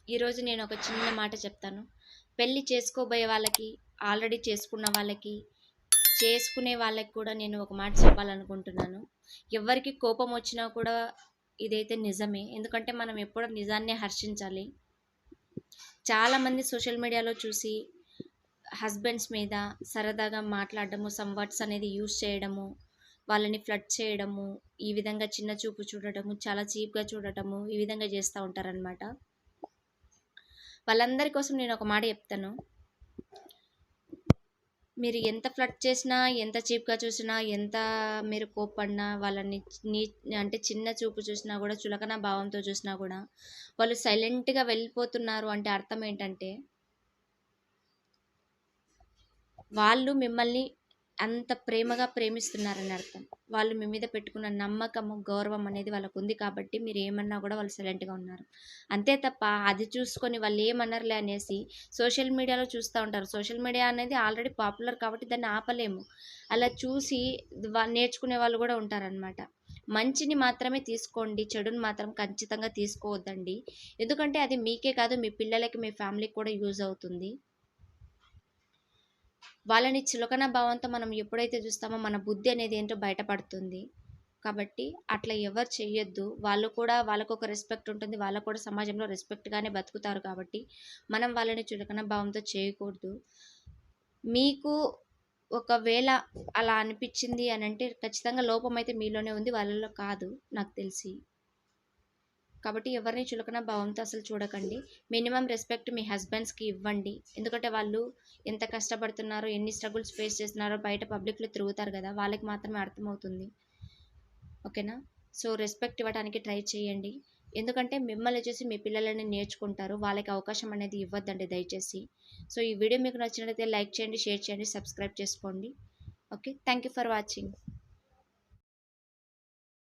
ఈరోజు నేను ఒక చిన్న మాట చెప్తాను. పెళ్లి చేసుకోబోయే వాళ్ళకి, ఆల్రెడీ చేసుకున్న వాళ్ళకి, చేసుకునే వాళ్ళకి కూడా నేను ఒక మాట చెప్పాలనుకుంటున్నాను. ఎవ్వరికి కోపం వచ్చినా కూడా ఇదైతే నిజమే. ఎందుకంటే మనం ఎప్పుడూ నిజాన్నే హర్షించాలి. చాలామంది సోషల్ మీడియాలో చూసి హస్బెండ్స్ మీద సరదాగా మాట్లాడడము, సమ్ వర్డ్స్ అనేది యూజ్ చేయడము, వాళ్ళని ఫ్లర్ట్ చేయడము, ఈ విధంగా చిన్న చూపు చూడటము, చాలా చీప్‌గా చూడటము, ఈ విధంగా చేస్తా ఉంటారనమాట. వాళ్ళందరి కోసం నేను ఒక మాట చెప్తాను. మీరు ఎంత ఫ్లర్ట్ చేసినా, ఎంత చీప్‌గా చూసినా, ఎంత మీరు కోప్పడినా, వాళ్ళని నీ అంటే చిన్న చూపు చూసినా కూడా, చులకన భావంతో చూసినా కూడా, వాళ్ళు సైలెంట్‌గా వెళ్ళిపోతున్నారు అంటే అర్థం ఏంటంటే, వాళ్ళు మిమ్మల్ని అంత ప్రేమగా ప్రేమిస్తున్నారని అర్థం. వాళ్ళు మీ మీద పెట్టుకున్న నమ్మకము, గౌరవం అనేది వాళ్ళకుంది కాబట్టి మీరు ఏమన్నా కూడా వాళ్ళు సైలెంట్‌గా ఉన్నారు. అంతే తప్ప అది చూసుకొని వాళ్ళు ఏమనరులే అనేసి సోషల్ మీడియాలో చూస్తా ఉంటారు. సోషల్ మీడియా అనేది ఆల్రెడీ పాపులర్ కాబట్టి దాన్ని ఆపలేము. అలా చూసి నేర్చుకునే వాళ్ళు కూడా ఉంటారనమాట. మంచిని మాత్రమే తీసుకోండి. చెడుని మాత్రం ఖచ్చితంగా తీసుకోవద్దండి. ఎందుకంటే అది మీకే కాదు, మీ పిల్లలకి, మీ ఫ్యామిలీకి కూడా యూజ్ అవుతుంది. వాళ్ళని చులకన భావంతో మనం ఎప్పుడైతే చూస్తామో మన బుద్ధి అనేది ఏంటో బయటపడుతుంది. కాబట్టి అట్లా ఎవరు చెయ్యొద్దు. వాళ్ళు కూడా వాళ్ళకొక రెస్పెక్ట్ ఉంటుంది. వాళ్ళకు కూడా సమాజంలో రెస్పెక్ట్‌గానే బతుకుతారు కాబట్టి మనం వాళ్ళని చులకన భావంతో చేయకూడదు. మీకు ఒకవేళ అలా అనిపిచ్చింది అనంటే ఖచ్చితంగా లోపమైతే మీలోనే ఉంది. వాళ్ళలో కాదు నాకు తెలిసి. కాబట్టి ఎవరిని చులకన భావంతో అసలు చూడకండి. మినిమమ్ రెస్పెక్ట్ మీ హస్బెండ్స్‌కి ఇవ్వండి. ఎందుకంటే వాళ్ళు ఎంత కష్టపడుతున్నారో, ఎన్ని స్ట్రగుల్స్ ఫేస్ చేస్తున్నారో బయట పబ్లిక్‌లో తిరుగుతారు గదా! వాళ్ళకి మాత్రమే అర్థమవుతుంది. ఓకేనా? సో, రెస్పెక్ట్ ఇవ్వడానికి ట్రై చేయండి. ఎందుకంటే మిమ్మల్ని చూసి మీ పిల్లలని నేర్చుకుంటారు. వాళ్ళకి అవకాశం అనేది ఇవ్వద్దండి దయచేసి. సో, ఈ వీడియో మీకు నచ్చినట్లయితే లైక్ చేయండి, షేర్ చేయండి, సబ్స్క్రైబ్ చేసుకోండి. Okay. Thank you for watching.